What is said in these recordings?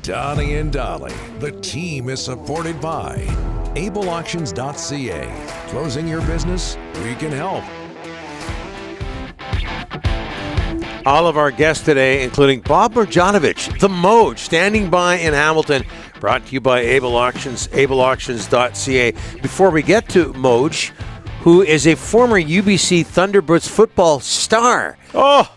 Donnie and Dolly. The team is supported by ableauctions.ca. Closing your business? We can help. All of our guests today, including Bob Marjanovich, the Moj, standing by in Hamilton, brought to you by Able Auctions, ableauctions.ca. Before we get to Moj, who is a former UBC Thunderbirds football star.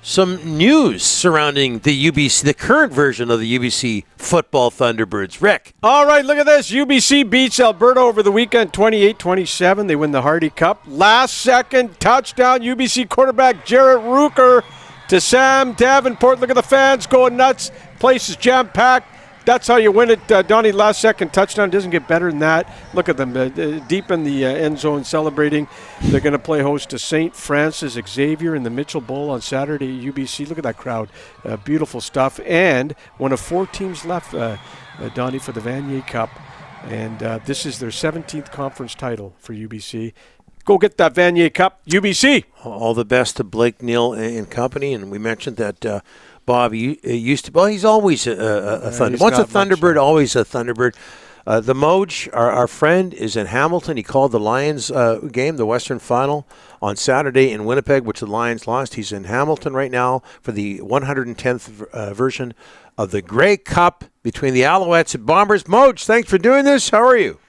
Some news surrounding the UBC, the current version of the UBC football Thunderbirds. Rick. All right, look at this. UBC beats Alberta over the weekend 28-27. They win the Hardy Cup. Last second touchdown, UBC quarterback Jarrett Rooker to Sam Davenport. Look at the fans going nuts. Place is jam-packed. That's how you win it. Donnie, last second touchdown. Doesn't get better than that. Look at them deep in the end zone celebrating. They're going to play host to St. Francis Xavier in the Mitchell Bowl on Saturday at UBC. Look at that crowd. Beautiful stuff. And one of 4 teams left, Donnie, for the Vanier Cup. And this is their 17th conference title for UBC. Go get that Vanier Cup, UBC. All the best to Blake Neal and company. And we mentioned that Bob used to, well, he's always a Thunderbird. Once a Thunderbird, always a Thunderbird. The Moj, our friend, is in Hamilton. He called the Lions game, the Western Final, on Saturday in Winnipeg, which the Lions lost. He's in Hamilton right now for the 110th version of the Grey Cup between the Alouettes and Bombers. Moj, thanks for doing this. How are you?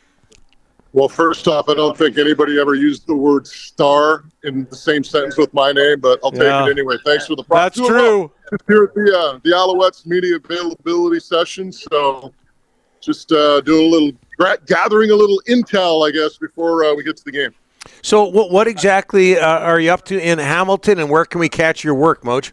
Well, first off, I don't think anybody ever used the word star in the same sentence with my name, but I'll take it anyway. Thanks for the props. That's true. Here at the Alouettes media availability session, so just doing a little, gathering a little intel, I guess, before we get to the game. So what exactly are you up to in Hamilton, and where can we catch your work, Moj?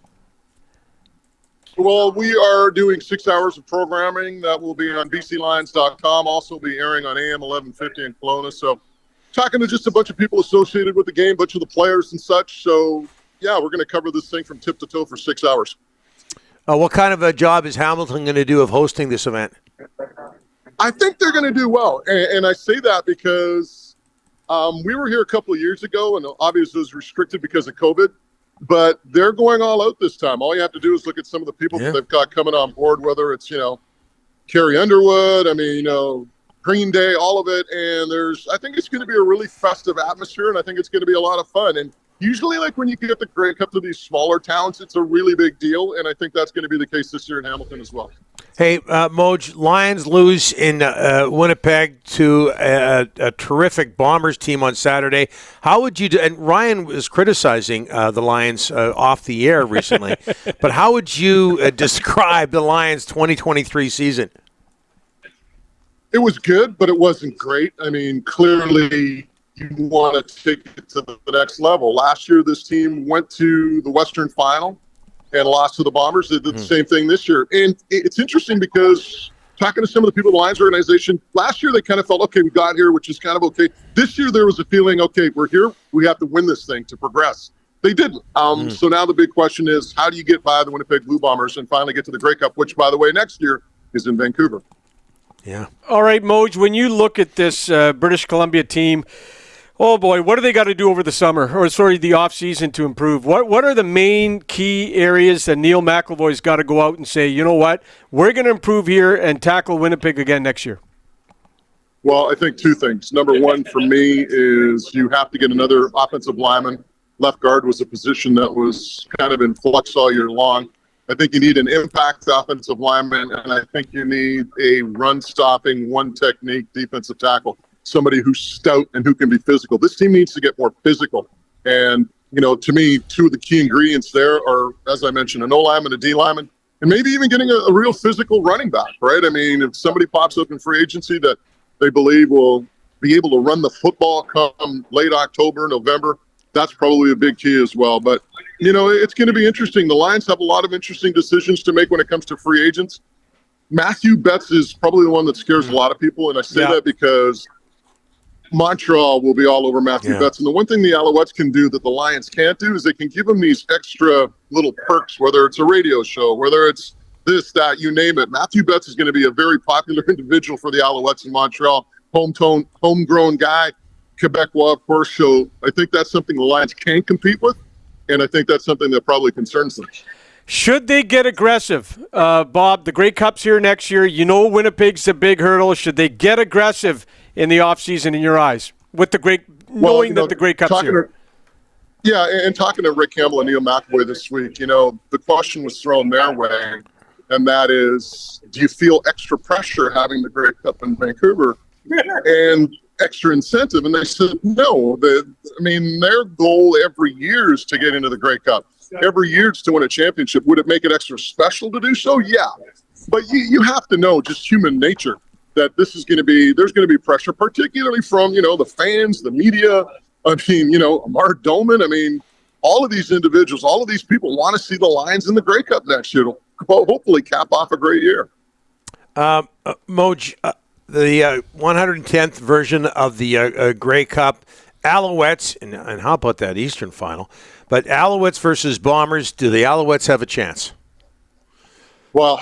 Well, we are doing 6 hours of programming that will be on bclions.com, also be airing on AM 1150 in Kelowna. So talking to just a bunch of people associated with the game, a bunch of the players and such. So, yeah, we're going to cover this thing from tip to toe for 6 hours. What kind of a job is Hamilton going to do of hosting this event? I think they're going to do well. And I say that because we were here a couple of years ago, and obviously it was restricted because of COVID. But they're going all out this time. All you have to do is look at some of the people that they've got coming on board, whether it's, Carrie Underwood, Green Day, all of it. And I think it's going to be a really festive atmosphere, and I think it's going to be a lot of fun. And usually, like, when you get the Grey Cup to these smaller towns, it's a really big deal, and I think that's going to be the case this year in Hamilton as well. Hey, Moj, Lions lose in Winnipeg to a terrific Bombers team on Saturday. How would you do, and Ryan was criticizing the Lions off the air recently, but how would you describe the Lions' 2023 season? It was good, but it wasn't great. I mean, clearly you want to take it to the next level. Last year, this team went to the Western Final and lost to the Bombers. They did the same thing this year. And it's interesting because talking to some of the people in the Lions organization, last year they kind of felt, okay, we got here, which is kind of okay. This year there was a feeling, okay, we're here. We have to win this thing to progress. They didn't. So now the big question is, how do you get by the Winnipeg Blue Bombers and finally get to the Grey Cup, which, by the way, next year is in Vancouver. Yeah. All right, Moj, when you look at this British Columbia team, oh boy, what do they got to do over the summer, the off-season to improve? What are the main key areas that Neil McElvoy's got to go out and say, you know what, we're going to improve here and tackle Winnipeg again next year? Well, I think 2 things. Number one for me is you have to get another offensive lineman. Left guard was a position that was kind of in flux all year long. I think you need an impact offensive lineman, and I think you need a run-stopping, one-technique defensive tackle. Somebody who's stout and who can be physical. This team needs to get more physical. And, to me, 2 of the key ingredients there are, as I mentioned, an O-lineman, a D-lineman, and maybe even getting a real physical running back, right? I mean, if somebody pops up in free agency that they believe will be able to run the football come late October, November, that's probably a big key as well. But, it's going to be interesting. The Lions have a lot of interesting decisions to make when it comes to free agents. Matthew Betts is probably the one that scares a lot of people, and I say that because Montreal will be all over Matthew Betts. And the one thing the Alouettes can do that the Lions can't do is they can give him these extra little perks, whether it's a radio show, whether it's this, that, you name it. Matthew Betts is going to be a very popular individual for the Alouettes in Montreal. Homegrown guy, Quebecois, of course. So I think that's something the Lions can compete with, and I think that's something that probably concerns them. Should they get aggressive, Bob? The Grey Cup's here next year. You know Winnipeg's a big hurdle. Should they get aggressive in the offseason in your eyes with the knowing that the Grey Cup's here? Yeah, and talking to Rick Campbell and Neil McAvoy this week, the question was thrown their way, and that is, do you feel extra pressure having the Grey Cup in Vancouver and extra incentive? And they said no. Their goal every year is to get into the Grey Cup. Every year it's to win a championship. Would it make it extra special to do so? Yeah. But you have to know, just human nature, that there's going to be pressure, particularly from, the fans, the media. Amar Doman. All of these individuals, all of these people want to see the Lions in the Grey Cup next year. It'll hopefully cap off a great year. Moj, the 110th version of the Grey Cup, Alouettes, and how about that Eastern final? But Alouettes versus Bombers, do the Alouettes have a chance? Well,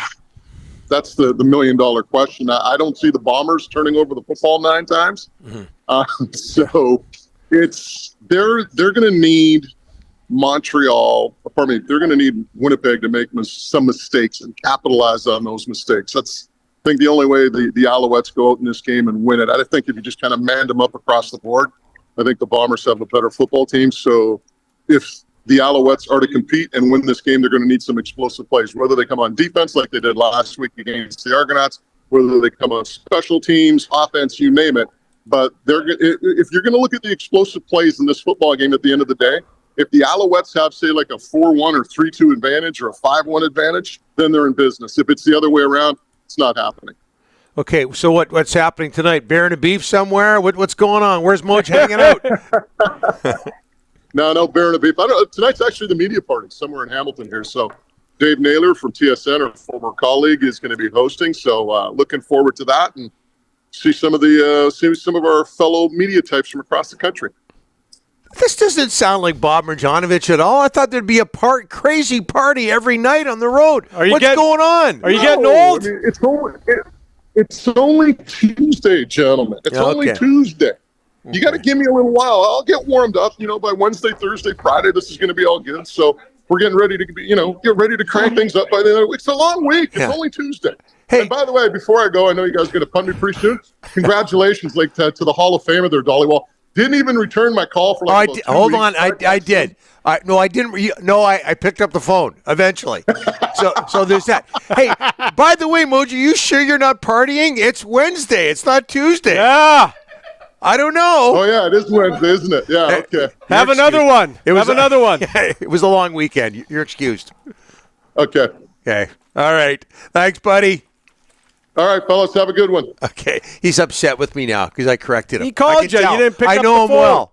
that's the million-dollar question. I don't see the Bombers turning over the football 9 times. Mm-hmm. So they're going to need they're going to need Winnipeg to make some mistakes and capitalize on those mistakes. That's, I think, the only way the Alouettes go out in this game and win it. I think if you just kind of manned them up across the board, I think the Bombers have a better football team. So if the Alouettes are to compete and win this game, they're going to need some explosive plays, whether they come on defense like they did last week against the Argonauts, whether they come on special teams, offense, you name it. But if you're going to look at the explosive plays in this football game at the end of the day, if the Alouettes have, say, like a 4-1 or 3-2 advantage or a 5-1 advantage, then they're in business. If it's the other way around, it's not happening. Okay, so what's happening tonight? Bear and beef somewhere? What's going on? Where's Moj hanging out? No, bear and beef. Tonight's actually the media party somewhere in Hamilton here. So Dave Naylor from TSN, our former colleague, is going to be hosting. So looking forward to that and see some of our fellow media types from across the country. This doesn't sound like Bob Marjanovich at all. I thought there'd be a crazy party every night on the road. What's going on? Are you getting old? It's only Tuesday, gentlemen. It's only Tuesday. You got to give me a little while. I'll get warmed up. By Wednesday, Thursday, Friday, this is going to be all good. So we're getting ready to get ready to crank things up by the end of the week. It's a long week. It's only Tuesday. Hey. And by the way, before I go, I know you guys are going to punt me pretty soon. Congratulations, to the Hall of Famer there, Dollywall. Didn't even return my call for about 2 weeks. Hold on, I did. I didn't. No, I picked up the phone eventually. So there's that. Hey, by the way, Moji, you sure you're not partying? It's Wednesday. It's not Tuesday. Yeah. I don't know. Oh yeah, it is Wednesday, isn't it? Yeah. Okay. Have another one. Another one. It was a long weekend. You're excused. Okay. All right. Thanks, buddy. All right, fellas, have a good one. Okay. He's upset with me now because I corrected him. He called you. You didn't pick up the phone. I know him well.